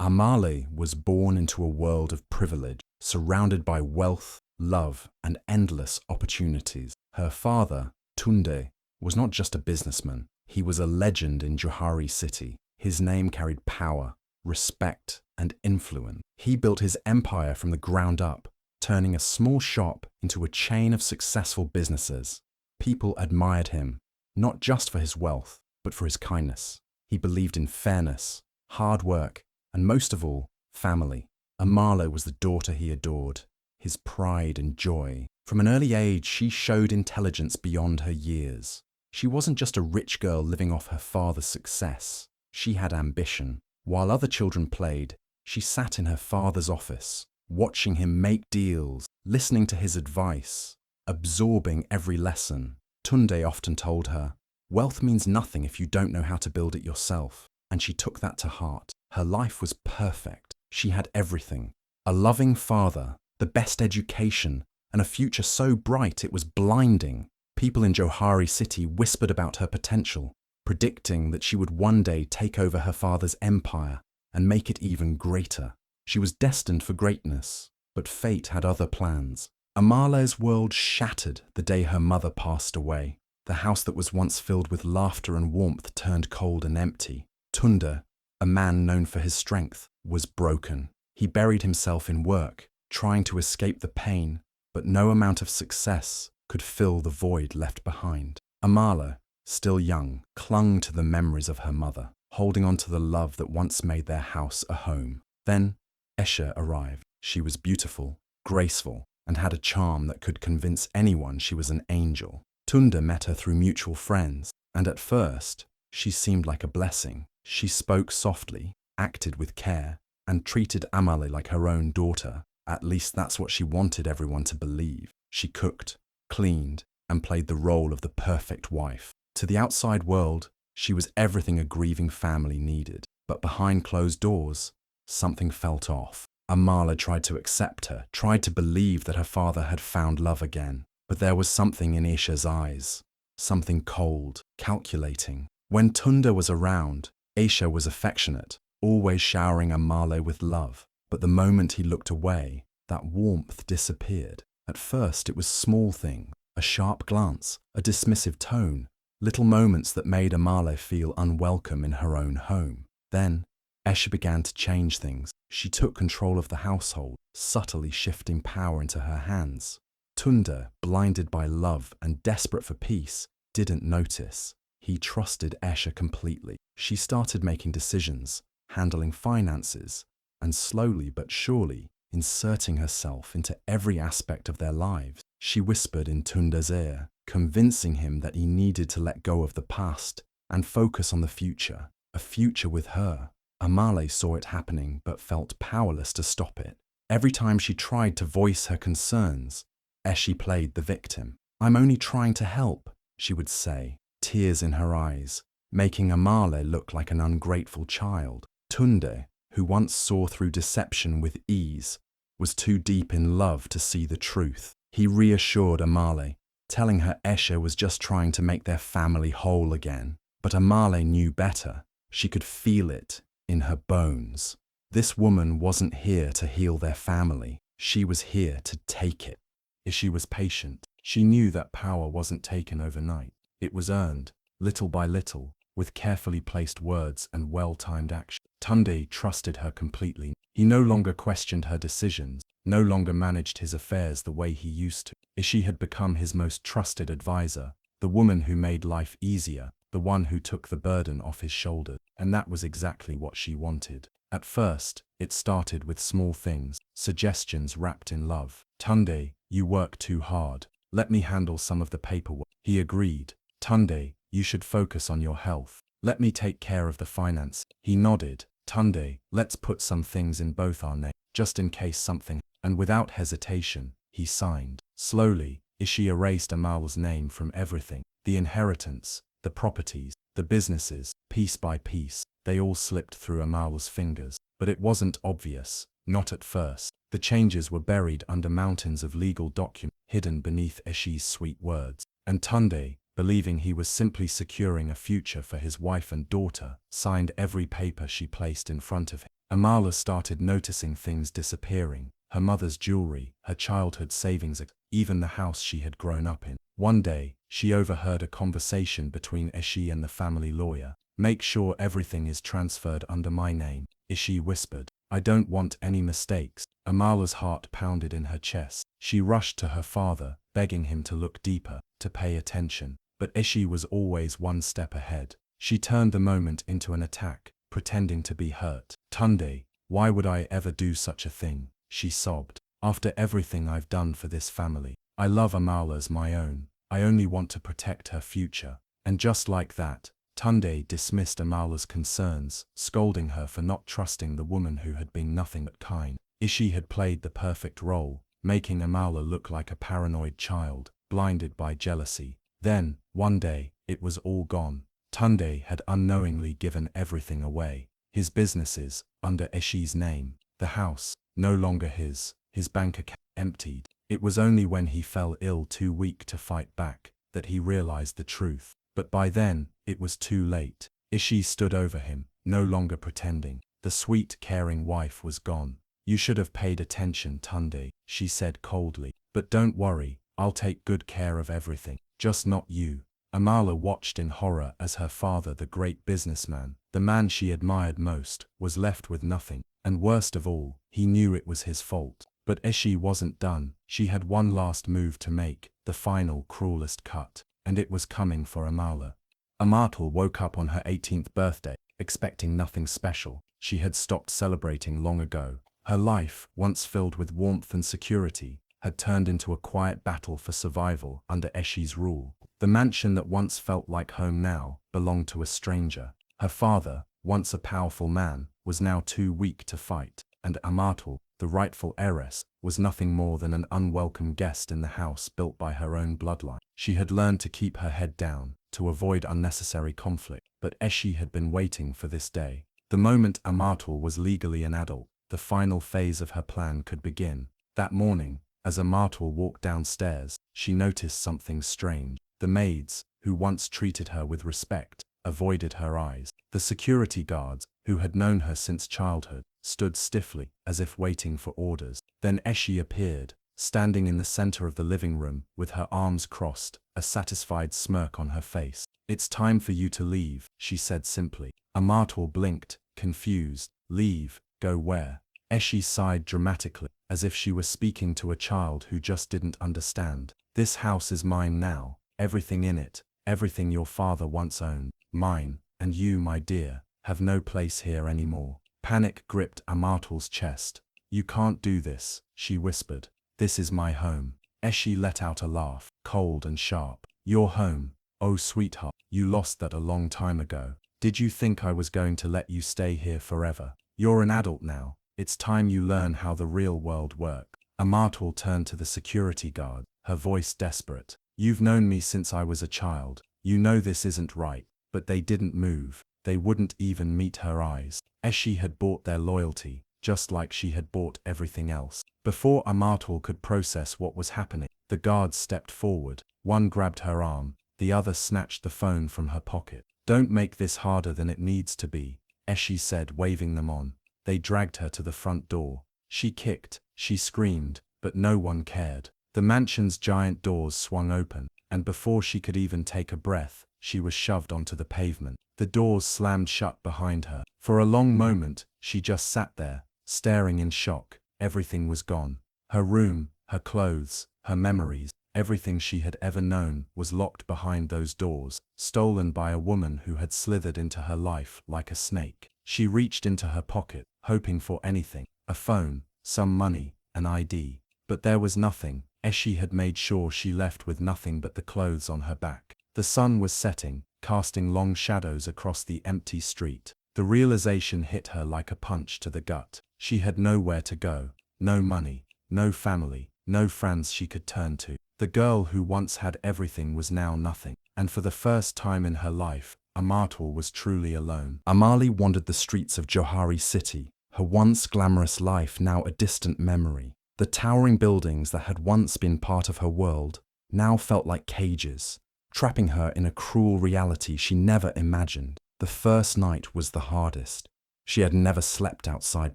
Amale was born into a world of privilege, surrounded by wealth, love, and endless opportunities. Her father, Tunde, was not just a businessman. He was a legend in Johari city. His name carried power, respect, and influence. He built his empire from the ground up, turning a small shop into a chain of successful businesses. People admired him, not just for his wealth, but for his kindness. He believed in fairness, hard work, and most of all, family. Amale was the daughter he adored, his pride and joy. From an early age, she showed intelligence beyond her years. She wasn't just a rich girl living off her father's success. She had ambition. While other children played, she sat in her father's office, watching him make deals, listening to his advice, absorbing every lesson. Tunde often told her, "Wealth means nothing if you don't know how to build it yourself." And she took that to heart. Her life was perfect. She had everything: a loving father, the best education, and a future so bright it was blinding. People in Johari city whispered about her potential, predicting that she would one day take over her father's empire and make it even greater. She was destined for greatness, but fate had other plans. Amale's world shattered the day her mother passed away. The house that was once filled with laughter and warmth turned cold and empty. Tunde, a man known for his strength, was broken. He buried himself in work, trying to escape the pain, but no amount of success could fill the void left behind. Amale, still young, clung to the memories of her mother, holding on to the love that once made their house a home. Then Esha arrived. She was beautiful, graceful, and had a charm that could convince anyone she was an angel. Tunde met her through mutual friends, and at first, she seemed like a blessing. She spoke softly, acted with care, and treated Amale like her own daughter. At least that's what she wanted everyone to believe. She cooked, cleaned, and played the role of the perfect wife. To the outside world, she was everything a grieving family needed. But behind closed doors, something felt off. Amale tried to accept her, tried to believe that her father had found love again. But there was something in Esha's eyes, something cold, calculating. When Tunde was around, Esha was affectionate, always showering Amale with love. But the moment he looked away, that warmth disappeared. At first it was small things, a sharp glance, a dismissive tone, little moments that made Amale feel unwelcome in her own home. Then Esha began to change things. She took control of the household, subtly shifting power into her hands. Tunde, blinded by love and desperate for peace, didn't notice. He trusted Esha completely. She started making decisions, handling finances, and slowly but surely inserting herself into every aspect of their lives. She whispered in Tunde's ear, convincing him that he needed to let go of the past and focus on the future, a future with her. Amale saw it happening but felt powerless to stop it. Every time she tried to voice her concerns, Esha played the victim. "I'm only trying to help," she would say, tears in her eyes, making Amale look like an ungrateful child. Tunde, who once saw through deception with ease, was too deep in love to see the truth. He reassured Amale, telling her Esha was just trying to make their family whole again. But Amale knew better. She could feel it in her bones. This woman wasn't here to heal their family. She was here to take it. If she was patient, she knew that power wasn't taken overnight. It was earned, little by little, with carefully placed words and well-timed action. Tunde trusted her completely. He no longer questioned her decisions, no longer managed his affairs the way he used to. She had become his most trusted advisor, the woman who made life easier, the one who took the burden off his shoulders. And that was exactly what she wanted. At first, it started with small things, suggestions wrapped in love. "Tunde, you work too hard. Let me handle some of the paperwork." He agreed. "Tunde, you should focus on your health. Let me take care of the finance." He nodded. "Tunde, let's put some things in both our names, just in case something." And without hesitation, he signed. Slowly, Ishi erased Amal's name from everything. The inheritance, the properties, the businesses, piece by piece, they all slipped through Amal's fingers. But it wasn't obvious, not at first. The changes were buried under mountains of legal documents, hidden beneath Ishi's sweet words. And Tunde, believing he was simply securing a future for his wife and daughter, signed every paper she placed in front of him. Amala started noticing things disappearing. Her mother's jewelry, her childhood savings, even the house she had grown up in. One day, she overheard a conversation between Enkay and the family lawyer. "Make sure everything is transferred under my name," Enkay whispered. "I don't want any mistakes." Amala's heart pounded in her chest. She rushed to her father, begging him to look deeper, to pay attention. But Enkay was always one step ahead. She turned the moment into an attack, pretending to be hurt. "Tunde, why would I ever do such a thing?" she sobbed. "After everything I've done for this family, I love Amala as my own. I only want to protect her future." And just like that, Tunde dismissed Amala's concerns, scolding her for not trusting the woman who had been nothing but kind. Enkay had played the perfect role, making Amala look like a paranoid child, blinded by jealousy. Then, one day, it was all gone. Tunde had unknowingly given everything away. His businesses, under Enkay's name. The house, no longer his bank account emptied. It was only when he fell ill, too weak to fight back, that he realized the truth. But by then, it was too late. Enkay stood over him, no longer pretending. The sweet, caring wife was gone. "You should have paid attention, Tunde," she said coldly. "But don't worry, I'll take good care of everything. Just not you." Amala watched in horror as her father, the great businessman, the man she admired most, was left with nothing. And worst of all, he knew it was his fault. But Enkay wasn't done. She had one last move to make, the final, cruelest cut. And it was coming for Amala. Amala woke up on her 18th birthday, expecting nothing special. She had stopped celebrating long ago. Her life, once filled with warmth and security, had turned into a quiet battle for survival under Enkay's rule. The mansion that once felt like home now belonged to a stranger. Her father, once a powerful man, was now too weak to fight, and Amala, the rightful heiress, was nothing more than an unwelcome guest in the house built by her own bloodline. She had learned to keep her head down, to avoid unnecessary conflict, but Enkay had been waiting for this day. The moment Amala was legally an adult, the final phase of her plan could begin. That morning, as Amala walked downstairs, she noticed something strange. The maids, who once treated her with respect, avoided her eyes. The security guards, who had known her since childhood, stood stiffly, as if waiting for orders. Then Enkay appeared, standing in the center of the living room, with her arms crossed, a satisfied smirk on her face. "It's time for you to leave," she said simply. Amala blinked, confused. "Leave? Go where?" Enkay sighed dramatically, as if she were speaking to a child who just didn't understand. "This house is mine now, everything in it, everything your father once owned, mine, and you, my dear, have no place here anymore." Panic gripped Amala's chest. "You can't do this," she whispered. "This is my home." Enkay let out a laugh, cold and sharp. "Your home? Oh sweetheart, you lost that a long time ago. Did you think I was going to let you stay here forever? You're an adult now. It's time you learn how the real world works." Amala turned to the security guard, her voice desperate. "You've known me since I was a child. You know this isn't right." But they didn't move. They wouldn't even meet her eyes. Enkay had bought their loyalty, just like she had bought everything else. Before Amala could process what was happening, the guards stepped forward. One grabbed her arm, the other snatched the phone from her pocket. "Don't make this harder than it needs to be," Enkay said, waving them on. They dragged her to the front door. She kicked, she screamed, but no one cared. The mansion's giant doors swung open, and before she could even take a breath, she was shoved onto the pavement. The doors slammed shut behind her. For a long moment, she just sat there, staring in shock. Everything was gone. Her room, her clothes, her memories, everything she had ever known was locked behind those doors, stolen by a woman who had slithered into her life like a snake. She reached into her pocket, hoping for anything, a phone, some money, an ID. But there was nothing. Enkay had made sure she left with nothing but the clothes on her back. The sun was setting, casting long shadows across the empty street. The realization hit her like a punch to the gut. She had nowhere to go, no money, no family, no friends she could turn to. The girl who once had everything was now nothing. And for the first time in her life, Amala was truly alone. Amala wandered the streets of Johari City, her once glamorous life now a distant memory. The towering buildings that had once been part of her world now felt like cages, trapping her in a cruel reality she never imagined. The first night was the hardest. She had never slept outside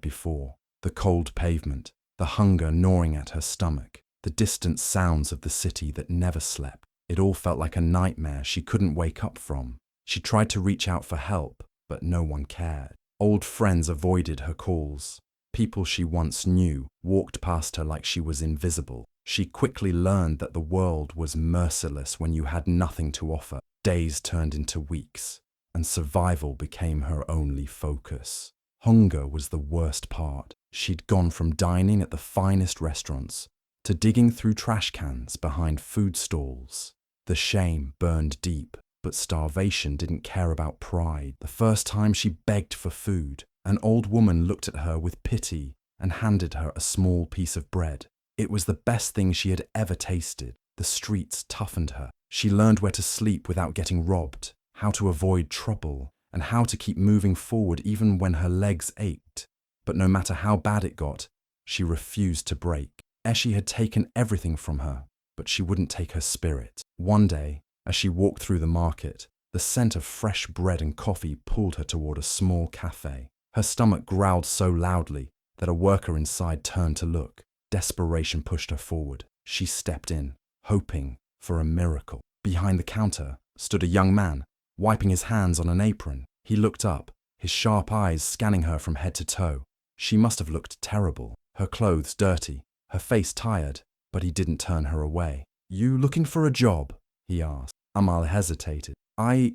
before. The cold pavement, the hunger gnawing at her stomach, the distant sounds of the city that never slept. It all felt like a nightmare she couldn't wake up from. She tried to reach out for help, but no one cared. Old friends avoided her calls. People she once knew walked past her like she was invisible. She quickly learned that the world was merciless when you had nothing to offer. Days turned into weeks, and survival became her only focus. Hunger was the worst part. She'd gone from dining at the finest restaurants to digging through trash cans behind food stalls. The shame burned deep, but starvation didn't care about pride. The first time she begged for food, an old woman looked at her with pity and handed her a small piece of bread. It was the best thing she had ever tasted. The streets toughened her. She learned where to sleep without getting robbed, how to avoid trouble, and how to keep moving forward even when her legs ached. But no matter how bad it got, she refused to break. Eshi had taken everything from her, but she wouldn't take her spirit. One day, as she walked through the market, the scent of fresh bread and coffee pulled her toward a small cafe. Her stomach growled so loudly that a worker inside turned to look. Desperation pushed her forward. She stepped in, hoping for a miracle. Behind the counter stood a young man, wiping his hands on an apron. He looked up, his sharp eyes scanning her from head to toe. She must have looked terrible, her clothes dirty, her face tired, but he didn't turn her away. "You looking for a job?" he asked. Amal hesitated. I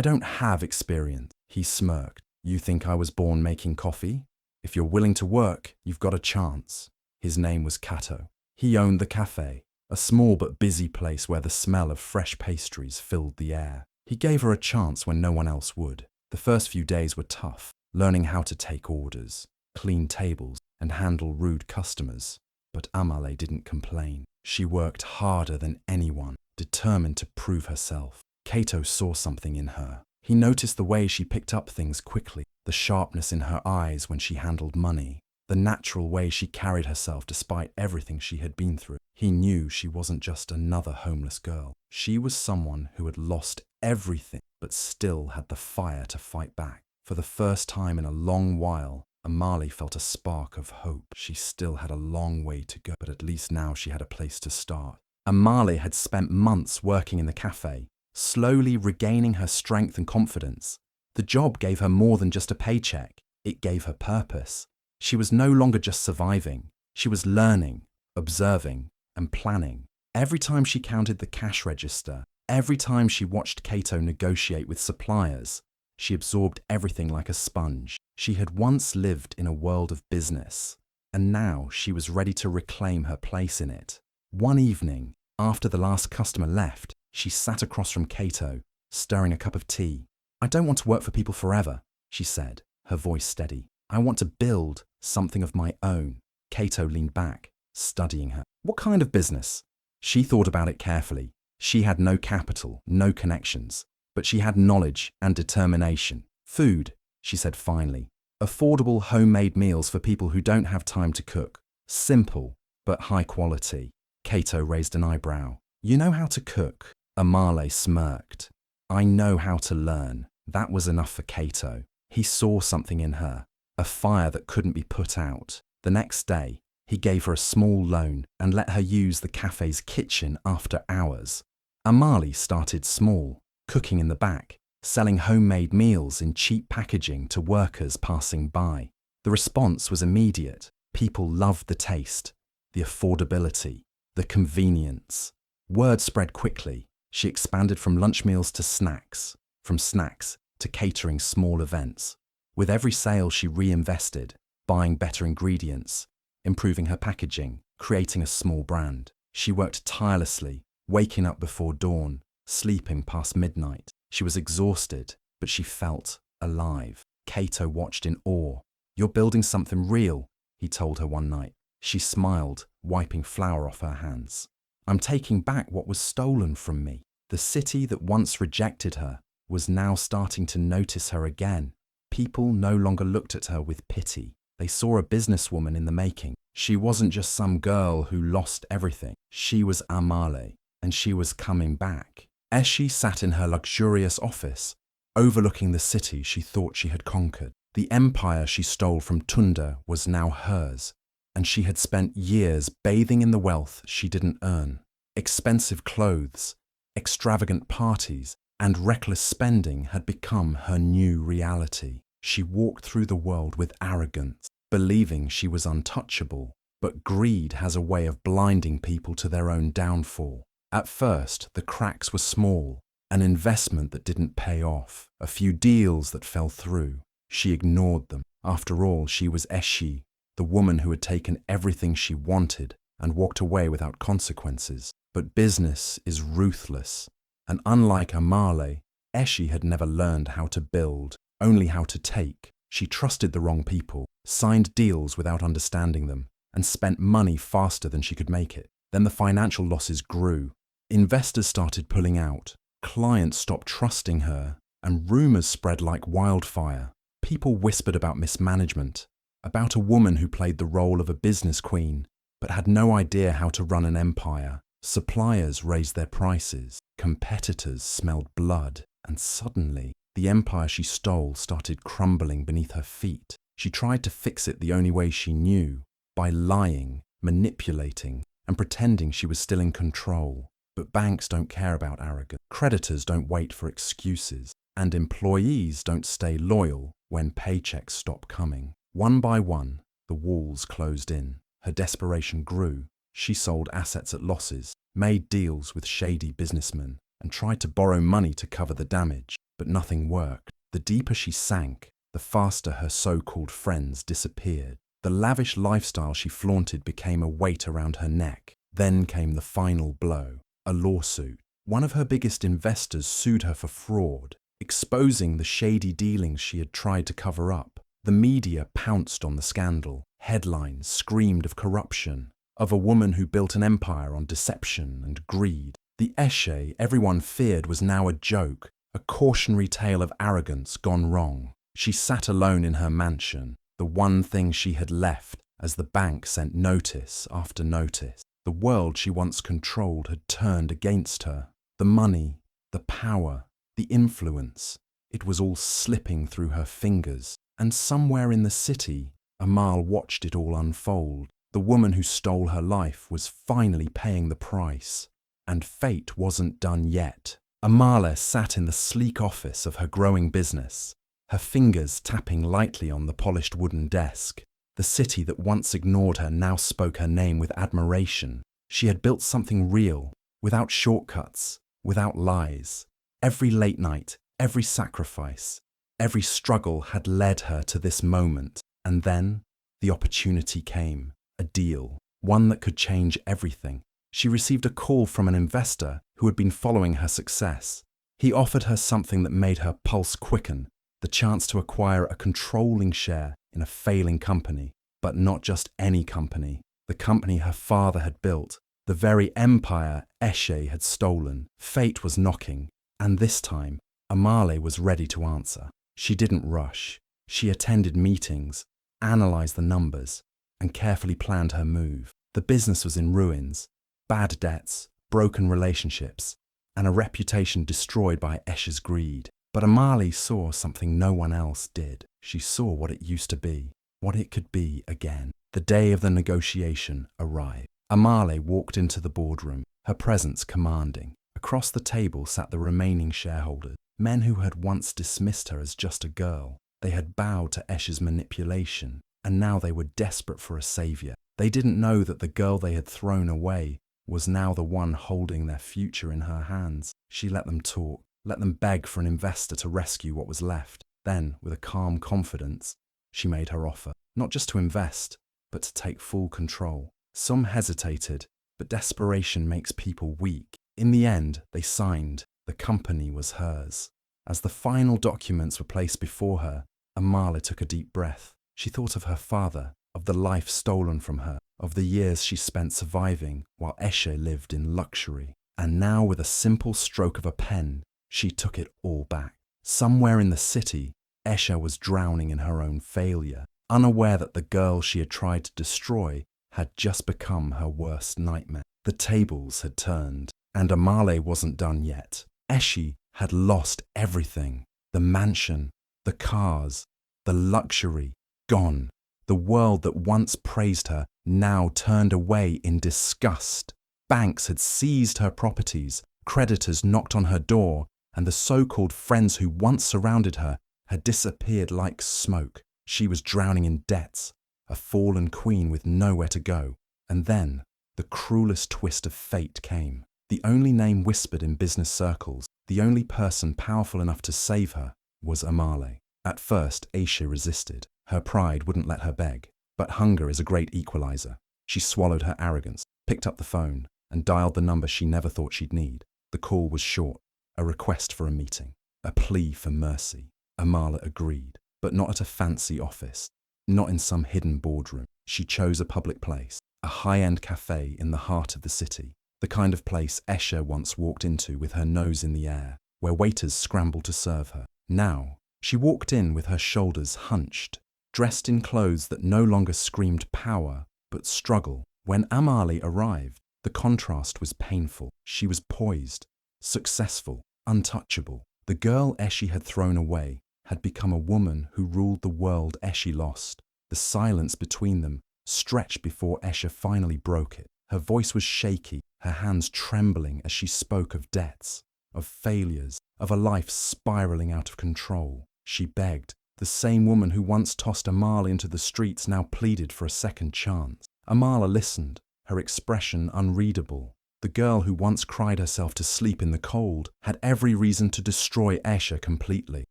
don't have experience," he smirked. "You think I was born making coffee? If you're willing to work, you've got a chance." His name was Kato. He owned the cafe, a small but busy place where the smell of fresh pastries filled the air. He gave her a chance when no one else would. The first few days were tough, learning how to take orders, clean tables, and handle rude customers. But Amale didn't complain. She worked harder than anyone, determined to prove herself. Kato saw something in her. He noticed the way she picked up things quickly, the sharpness in her eyes when she handled money, the natural way she carried herself despite everything she had been through. He knew she wasn't just another homeless girl. She was someone who had lost everything but still had the fire to fight back. For the first time in a long while, Amali felt a spark of hope. She still had a long way to go, but at least now she had a place to start. Amali had spent months working in the cafe, slowly regaining her strength and confidence. The job gave her more than just a paycheck. It gave her purpose. She was no longer just surviving. She was learning, observing, and planning. Every time she counted the cash register, every time she watched Kato negotiate with suppliers, she absorbed everything like a sponge. She had once lived in a world of business, and now she was ready to reclaim her place in it. One evening, after the last customer left, she sat across from Kato, stirring a cup of tea. "I don't want to work for people forever," she said, her voice steady. "I want to build something of my own." Kato leaned back, studying her. "What kind of business?" She thought about it carefully. She had no capital, no connections, but she had knowledge and determination. "Food," she said finally. "Affordable homemade meals for people who don't have time to cook. Simple, but high quality." Kato raised an eyebrow. "You know how to cook?" Amale smirked. "I know how to learn." That was enough for Kato. He saw something in her, a fire that couldn't be put out. The next day, he gave her a small loan and let her use the cafe's kitchen after hours. Amali started small, cooking in the back, selling homemade meals in cheap packaging to workers passing by. The response was immediate. People loved the taste, the affordability, the convenience. Word spread quickly. She expanded from lunch meals to snacks, from snacks to catering small events. With every sale she reinvested, buying better ingredients, improving her packaging, creating a small brand. She worked tirelessly, waking up before dawn, sleeping past midnight. She was exhausted, but she felt alive. Kato watched in awe. "You're building something real," he told her one night. She smiled, wiping flour off her hands. "I'm taking back what was stolen from me." The city that once rejected her was now starting to notice her again. People no longer looked at her with pity. They saw a businesswoman in the making. She wasn't just some girl who lost everything. She was Amale, and she was coming back. As she sat in her luxurious office, overlooking the city she thought she had conquered, The empire she stole from Tunde was now hers, and she had spent years bathing in the wealth she didn't earn. Expensive clothes, extravagant parties, and reckless spending had become her new reality. She walked through the world with arrogance, believing she was untouchable. But greed has a way of blinding people to their own downfall. At first, the cracks were small, an investment that didn't pay off, a few deals that fell through. She ignored them. After all, she was Eshi, the woman who had taken everything she wanted and walked away without consequences. But business is ruthless, and unlike Amale, Eshi had never learned how to build, only how to take. She trusted the wrong people, signed deals without understanding them, and spent money faster than she could make it. Then the financial losses grew. Investors started pulling out, clients stopped trusting her, and rumors spread like wildfire. People whispered about mismanagement, about a woman who played the role of a business queen, but had no idea how to run an empire. Suppliers raised their prices, competitors smelled blood, and suddenly, the empire she stole started crumbling beneath her feet. She tried to fix it the only way she knew, by lying, manipulating, and pretending she was still in control. But banks don't care about arrogance, creditors don't wait for excuses, and employees don't stay loyal when paychecks stop coming. One by one, the walls closed in. Her desperation grew. She sold assets at losses, made deals with shady businessmen, and tried to borrow money to cover the damage. But nothing worked. The deeper she sank, the faster her so-called friends disappeared. The lavish lifestyle she flaunted became a weight around her neck. Then came the final blow, a lawsuit. One of her biggest investors sued her for fraud, exposing the shady dealings she had tried to cover up. The media pounced on the scandal. Headlines screamed of corruption, of a woman who built an empire on deception and greed. The Eshe everyone feared was now a joke, a cautionary tale of arrogance gone wrong. She sat alone in her mansion, the one thing she had left, as the bank sent notice after notice. The world she once controlled had turned against her. The money, the power, the influence, it was all slipping through her fingers. And somewhere in the city, Amal watched it all unfold. The woman who stole her life was finally paying the price. And fate wasn't done yet. Amale sat in the sleek office of her growing business, her fingers tapping lightly on the polished wooden desk. The city that once ignored her now spoke her name with admiration. She had built something real, without shortcuts, without lies. Every late night, every sacrifice, every struggle had led her to this moment. And then, the opportunity came. A deal, one that could change everything. She received a call from an investor who had been following her success. He offered her something that made her pulse quicken, the chance to acquire a controlling share in a failing company. But not just any company. The company her father had built, the very empire Eshe had stolen. Fate was knocking, and this time, Amale was ready to answer. She didn't rush. She attended meetings, analysed the numbers, and carefully planned her move. The business was in ruins, bad debts, broken relationships, and a reputation destroyed by Eshe's greed. But Amale saw something no one else did. She saw what it used to be, what it could be again. The day of the negotiation arrived. Amale walked into the boardroom, her presence commanding. Across the table sat the remaining shareholders, men who had once dismissed her as just a girl. They had bowed to Eshe's manipulation, and now they were desperate for a savior. They didn't know that the girl they had thrown away was now the one holding their future in her hands. She let them talk, let them beg for an investor to rescue what was left. Then, with a calm confidence, she made her offer, not just to invest, but to take full control. Some hesitated, but desperation makes people weak. In the end, they signed. The company was hers. As the final documents were placed before her, Amale took a deep breath. She thought of her father, of the life stolen from her, of the years she spent surviving while Eshe lived in luxury. And now, with a simple stroke of a pen, she took it all back. Somewhere in the city, Eshe was drowning in her own failure, unaware that the girl she had tried to destroy had just become her worst nightmare. The tables had turned, and Amale wasn't done yet. Eshe had lost everything: the mansion, the cars, the luxury, gone. The world that once praised her now turned away in disgust. Banks had seized her properties, creditors knocked on her door, and the so-called friends who once surrounded her had disappeared like smoke. She was drowning in debts, a fallen queen with nowhere to go. And then the cruelest twist of fate came. The only name whispered in business circles, the only person powerful enough to save her, was Omalicha. At first, Aisha resisted. Her pride wouldn't let her beg. But hunger is a great equalizer. She swallowed her arrogance, picked up the phone, and dialed the number she never thought she'd need. The call was short, a request for a meeting, a plea for mercy. Omalicha agreed, but not at a fancy office, not in some hidden boardroom. She chose a public place, a high-end cafe in the heart of the city, the kind of place Escher once walked into with her nose in the air, where waiters scrambled to serve her. Now, she walked in with her shoulders hunched, dressed in clothes that no longer screamed power, but struggle. When Omalicha arrived, the contrast was painful. She was poised, successful, untouchable. The girl Eschi had thrown away had become a woman who ruled the world Eschi lost. The silence between them stretched before Escher finally broke it. Her voice was shaky, her hands trembling as she spoke of debts, of failures, of a life spiraling out of control. She begged. The same woman who once tossed Omalicha into the streets now pleaded for a second chance. Omalicha listened, her expression unreadable. The girl who once cried herself to sleep in the cold had every reason to destroy Escher completely.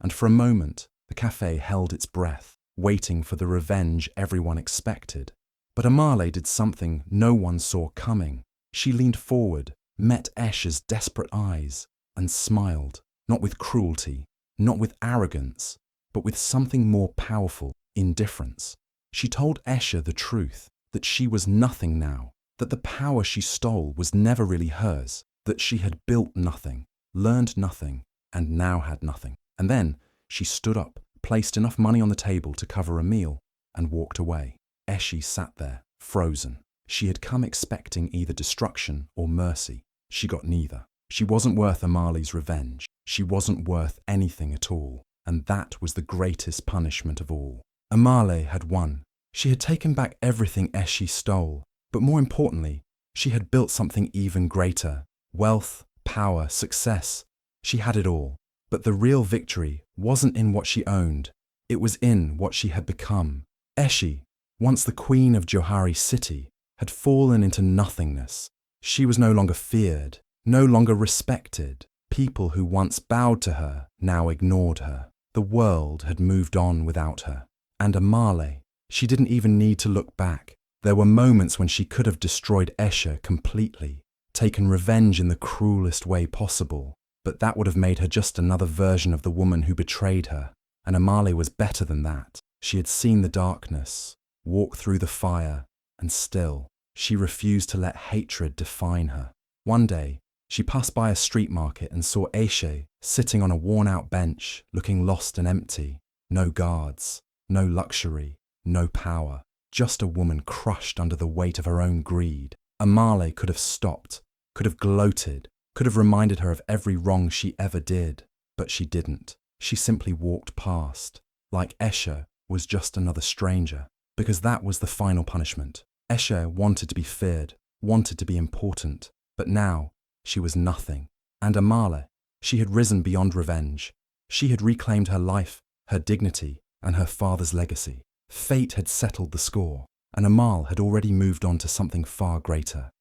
And for a moment, the cafe held its breath, waiting for the revenge everyone expected. But Omalicha did something no one saw coming. She leaned forward, met Escher's desperate eyes, and smiled, not with cruelty, not with arrogance, but with something more powerful, indifference. She told Escher the truth, that she was nothing now, that the power she stole was never really hers, that she had built nothing, learned nothing, and now had nothing. And then she stood up, placed enough money on the table to cover a meal, and walked away. Eschi sat there, frozen. She had come expecting either destruction or mercy. She got neither. She wasn't worth Omalicha's revenge. She wasn't worth anything at all. And that was the greatest punishment of all. Omalicha had won. She had taken back everything Eschi stole. But more importantly, she had built something even greater. Wealth, power, success. She had it all. But the real victory wasn't in what she owned. It was in what she had become. Eschi, once the queen of Johari city, had fallen into nothingness. She was no longer feared, no longer respected. People who once bowed to her now ignored her. The world had moved on without her. And Omalicha, she didn't even need to look back. There were moments when she could have destroyed Escher completely, taken revenge in the cruelest way possible. But that would have made her just another version of the woman who betrayed her. And Omalicha was better than that. She had seen the darkness, walked through the fire, and still, she refused to let hatred define her. One day, she passed by a street market and saw Aisha sitting on a worn-out bench, looking lost and empty. No guards, no luxury, no power. Just a woman crushed under the weight of her own greed. Omalicha could have stopped, could have gloated, could have reminded her of every wrong she ever did. But she didn't. She simply walked past, like Escher was just another stranger. Because that was the final punishment. Escher wanted to be feared, wanted to be important. But now, she was nothing. And Omalicha, she had risen beyond revenge. She had reclaimed her life, her dignity, and her father's legacy. Fate had settled the score, and Omalicha had already moved on to something far greater.